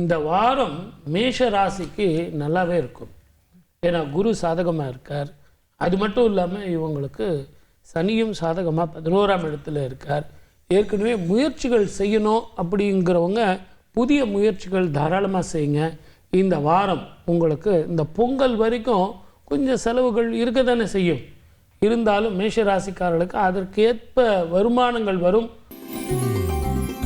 இந்த வாரம் மேஷ ராசிக்கு நல்லாவே இருக்கும். ஏன்னா குரு சாதகமாக இருக்கார். அது மட்டும் இல்லாமல் இவங்களுக்கு சனியும் சாதகமாக 11ஆம் இடத்துல இருக்கார். ஏற்கனவே முயற்சிகள் செய்யணும் அப்படிங்கிறவங்க புதிய முயற்சிகள் தாராளமாக செய்யுங்க. இந்த வாரம் உங்களுக்கு இந்த பொங்கல் வரைக்கும் கொஞ்சம் செலவுகள் இருக்க தானே செய்யும். இருந்தாலும் மேஷராசிக்காரர்களுக்கு அதற்கேற்ப வருமானங்கள் வரும்.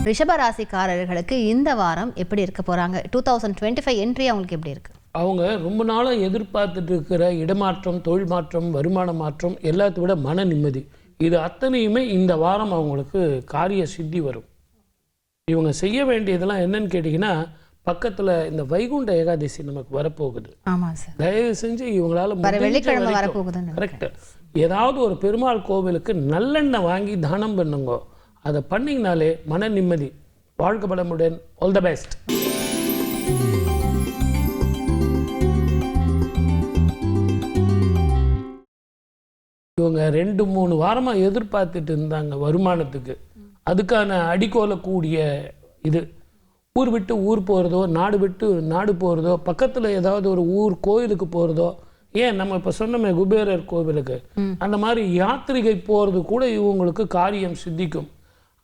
ரிஷபராசிக்காரர்களுக்கு இந்த வாரம் எப்படி இருக்க போகிறாங்க? 2025 என்ட்ரி அவங்களுக்கு எப்படி இருக்குது? அவங்க ரொம்ப நாளாக எதிர்பார்த்துட்டு இருக்கிற இடமாற்றம், தொழில் மாற்றம், வருமான மாற்றம், எல்லாத்தை விட மன நிம்மதி, இது அத்தனையுமே இந்த வாரம் அவங்களுக்கு காரிய சித்தி வரும். இவங்க செய்ய வேண்டியதெல்லாம் என்னன்னு கேட்டிங்கன்னா, பக்கத்தில் இந்த வைகுண்ட ஏகாதசி நமக்கு வரப்போகுது. ஆமாம் சார். தயவு செஞ்சு இவங்களால வெள்ளிக்கிழமை வரப்போகுது. கரெக்ட். ஏதாவது ஒரு பெருமாள் கோவிலுக்கு நல்லெண்ணெய் வாங்கி தானம் பண்ணுங்க. அதை பண்ணிங்கனாலே மன நிம்மதி. வாழ்க பலமுடன். All the best. இவங்க 2-3 வாரமாக எதிர்பார்த்துட்டு இருந்தாங்க வருமானத்துக்கு. அதுக்கான அடிக்கோலக்கூடிய இது ஊர் விட்டு ஊர் போகிறதோ, நாடு விட்டு நாடு போகிறதோ, பக்கத்தில் ஏதாவது ஒரு ஊர் கோயிலுக்கு போகிறதோ, ஏன் நம்ம இப்போ சொன்னோமே குபேரர் கோவிலுக்கு, அந்த மாதிரி யாத்திரிகை போகிறது கூட இவங்களுக்கு காரியம் சித்திக்கும்.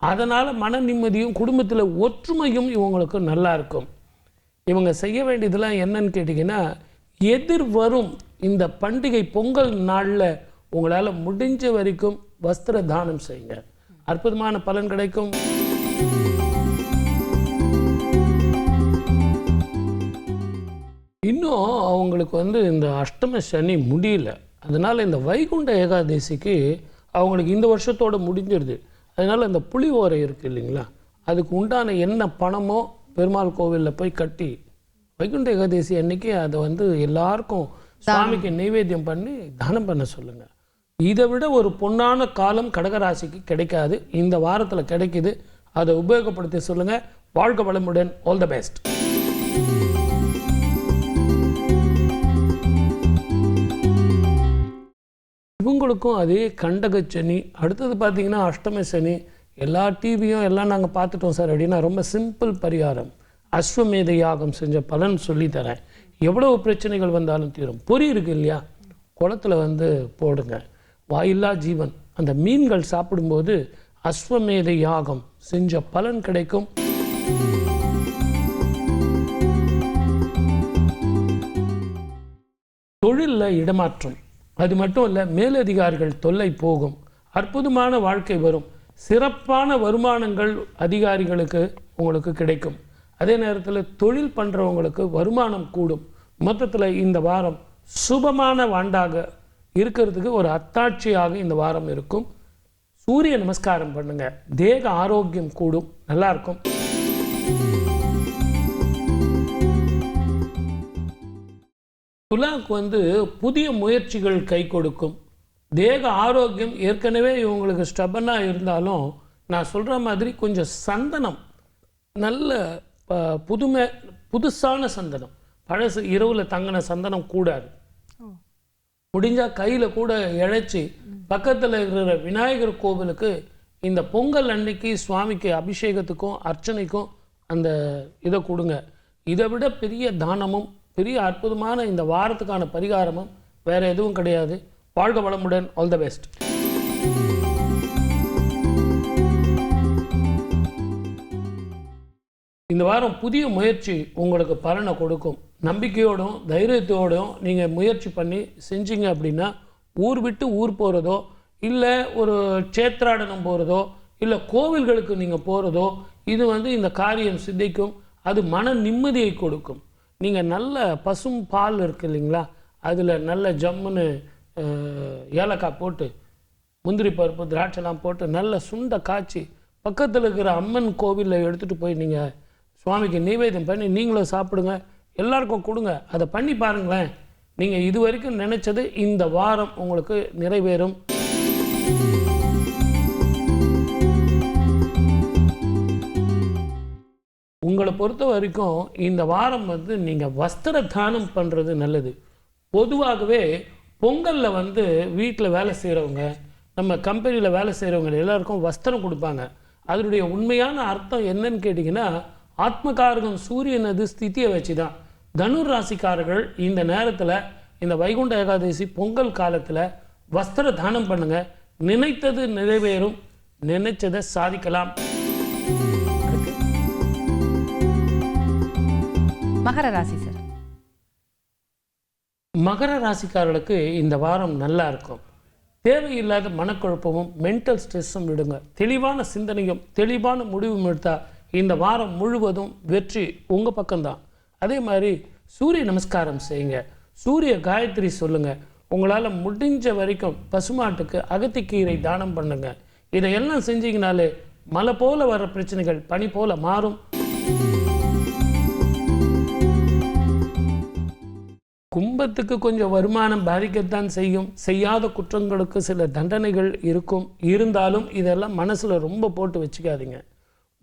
அதனால் மன நிம்மதியும் குடும்பத்தில் ஒற்றுமையும் இவங்களுக்கு நல்லா இருக்கும். இவங்க செய்ய வேண்டியதெல்லாம் என்னன்னு கேட்டிங்கன்னா, எதிர்வரும் இந்த பண்டிகை பொங்கல் நாளில் உங்களால் முடிஞ்ச வரைக்கும் வஸ்திர தானம் செய்யுங்க. அற்புதமான பலன் கிடைக்கும். இன்னும் அவங்களுக்கு இந்த அஷ்டம சனி முடியல. அதனால் இந்த வைகுண்ட ஏகாதசிக்கு அவங்களுக்கு இந்த வருஷத்தோடு முடிஞ்சிருது. அதனால் இந்த புளி ஓரை இருக்குது இல்லைங்களா, அதுக்கு உண்டான என்ன பணமோ பெருமாள் கோவிலில் போய் கட்டி வைகுண்ட ஏகாதசி அன்னைக்கு அதை எல்லாருக்கும் சுவாமிக்கு நைவேத்தியம் பண்ணி தானம் பண்ண சொல்லுங்கள். இதை விட ஒரு பொன்னான காலம் கடகராசிக்கு கிடைக்காது. இந்த வாரத்தில் கிடைக்குது. அதை உபயோகப்படுத்தி சொல்லுங்கள். வாழ்க வளமுடன். All the best. இவங்களுக்கும் அதே கண்டக சனி, அடுத்தது பார்த்தீங்கன்னா அஷ்டம சனி. எல்லா டிவியும் எல்லாம் நாங்கள் பார்த்துட்டோம் சார் அப்படின்னா, ரொம்ப சிம்பிள் பரிகாரம். அஸ்வமேத யாகம் செஞ்ச பலன் சொல்லித்தரேன். எவ்வளவு பிரச்சனைகள் வந்தாலும் தீரும். பொறி இருக்கு இல்லையா, குளத்தில் போடுங்க. வாயில்லா ஜீவன் அந்த மீன்கள் சாப்பிடும்போது அஸ்வமேத யாகம் செஞ்ச பலன் கிடைக்கும். தொழிலில் இடமாற்றம், அது மட்டும் இல்லை, மேலதிகாரிகள் தொல்லை போகும். அற்புதமான வாழ்க்கை வரும். சிறப்பான வருமானங்கள் அதிகாரிகளுக்கு உங்களுக்கு கிடைக்கும். அதே நேரத்தில் தொழில் பண்ணுறவங்களுக்கு வருமானம் கூடும். மொத்தத்தில் இந்த வாரம் சுபமான வாண்டாக இருக்கிறதுக்கு ஒரு அத்தாட்சியாக இந்த வாரம் இருக்கும். சூரிய நமஸ்காரம் பண்ணுங்க. தேக ஆரோக்கியம் கூடும். நல்லா இருக்கும். துலாக்கு புதிய முயற்சிகள் கை கொடுக்கும். தேக ஆரோக்கியம் ஏற்கனவே இவங்களுக்கு ஸ்டபனாக இருந்தாலும், நான் சொல்கிற மாதிரி கொஞ்சம் சந்தனம், நல்ல புதுசான சந்தனம், பழசு இரவில் தங்கின சந்தனம் கூடாது. முடிஞ்சால் கையில் கூட இழைச்சி பக்கத்தில் இருக்கிற விநாயகர் கோவிலுக்கு இந்த பொங்கல் அன்னைக்கு சுவாமிக்கு அபிஷேகத்துக்கும் அர்ச்சனைக்கும் அந்த இதை கொடுங்க. இதை விட பெரிய தானமும் பெரிய அற்புதமான இந்த வாரத்துக்கான பரிகாரமும் வேறு எதுவும் கிடையாது. வாழ்க வளமுடன். All the best. இந்த வாரம் புதிய முயற்சி உங்களுக்கு பலனை கொடுக்கும். நம்பிக்கையோடும் தைரியத்தோடும் நீங்கள் முயற்சி பண்ணி செஞ்சீங்க அப்படின்னா, ஊர் விட்டு ஊர் போகிறதோ, இல்லை ஒரு சேத்ராடனம் போகிறதோ, இல்லை கோவில்களுக்கு நீங்கள் போகிறதோ, இது இந்த காரியம் சித்திக்கும். அது மன நிம்மதியை கொடுக்கும். நீங்கள் நல்ல பசும் பால் இருக்குது இல்லைங்களா, அதில் நல்ல ஜம்முன்னு ஏலக்காய் போட்டு, முந்திரி பருப்பு, திராட்சைலாம் போட்டு நல்ல சுண்டை காய்ச்சி பக்கத்தில் இருக்கிற அம்மன் கோவிலில் எடுத்துகிட்டு போய் நீங்கள் சுவாமிக்கு நைவேத்தியம் பண்ணி நீங்களும் சாப்பிடுங்க. எல்லாருக்கும் கொடுங்க. அதை பண்ணி பாருங்களேன். நீங்கள் இது வரைக்கும் நினச்சது இந்த வாரம் உங்களுக்கு நிறைவேறும். உங்களை பொறுத்த வரைக்கும் இந்த வாரம் நீங்கள் வஸ்திர தானம் பண்ணுறது நல்லது. பொதுவாகவே பொங்கலில் வீட்டில் வேலை செய்கிறவங்க, நம்ம கம்பெனியில் வேலை செய்கிறவங்க எல்லாருக்கும் வஸ்திரம் கொடுப்பாங்க. அதனுடைய உண்மையான அர்த்தம் என்னன்னு கேட்டிங்கன்னா, ஆத்மகாரகம் சூரியனது ஸ்திதியை வச்சு தான். தனுர் ராசிக்காரர்கள் இந்த நேரத்தில், இந்த வைகுண்ட ஏகாதசி பொங்கல் காலத்தில் வஸ்திர தானம் பண்ணுங்க. நினைத்தது நிறைவேறும், நினைச்சதை சாதிக்கலாம். மகர ராசி சார். மகர ராசிக்காரர்களுக்கு இந்த வாரம் நல்லா இருக்கும். தேவையில்லாத மனக்குழப்பமும் மென்டல் ஸ்ட்ரெஸ்ஸும் விடுங்க. தெளிவான சிந்தனையும் தெளிவான முடிவும் எடுத்தால் இந்த வாரம் முழுவதும் வெற்றி உங்கள் பக்கம்தான். அதே மாதிரி சூரிய நமஸ்காரம் செய்யுங்க, சூரிய காயத்ரி சொல்லுங்க. உங்களால் முடிஞ்ச வரைக்கும் பசுமாட்டுக்கு அகத்திக்கீரை தானம் பண்ணுங்க. இதையெல்லாம் செஞ்சீங்கனாலே மழை போல வர பிரச்சனைகள் பனி போல மாறும். கும்பத்துக்கு கொஞ்சம் வருமானம் பாதிக்கத்தான் செய்யும். செய்யாத குற்றங்களுக்கு சில தண்டனைகள் இருக்கும். இருந்தாலும் இதெல்லாம் மனசில் ரொம்ப போட்டு வச்சுக்காதீங்க.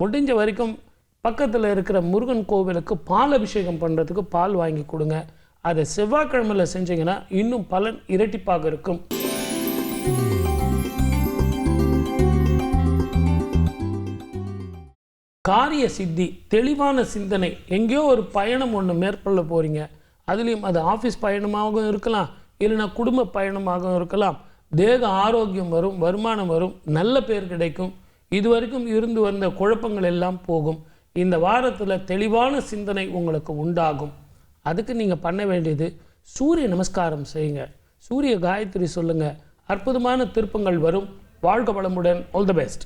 முடிஞ்ச வரைக்கும் பக்கத்தில் இருக்கிற முருகன் கோவிலுக்கு பால் அபிஷேகம் பண்ணுறதுக்கு பால் வாங்கி கொடுங்க. அதை செவ்வாய்க்கிழமையில் செஞ்சீங்கன்னா இன்னும் பலன் இரட்டிப்பாக இருக்கும். காரிய சித்தி, தெளிவான சிந்தனை. எங்கேயோ ஒரு பயணம் ஒன்று மேற்கொள்ள போகிறீங்க. அதுலேயும் அது ஆஃபீஸ் பயணமாகவும் இருக்கலாம், இல்லைன்னா குடும்ப பயணமாகவும் இருக்கலாம். தேக ஆரோக்கியம் வரும், வருமானம் வரும், நல்ல பேர் கிடைக்கும். இதுவரைக்கும் இருந்து வந்த குழப்பங்கள் எல்லாம் போகும். இந்த வாரத்தில் தெளிவான சிந்தனை உங்களுக்கு உண்டாகும். அதுக்கு நீங்கள் பண்ண வேண்டியது சூரிய நமஸ்காரம் செய்யுங்க, சூரிய காயத்ரி சொல்லுங்கள். அற்புதமான திருப்பங்கள் வரும். வாழ்க வளமுடன். All the best.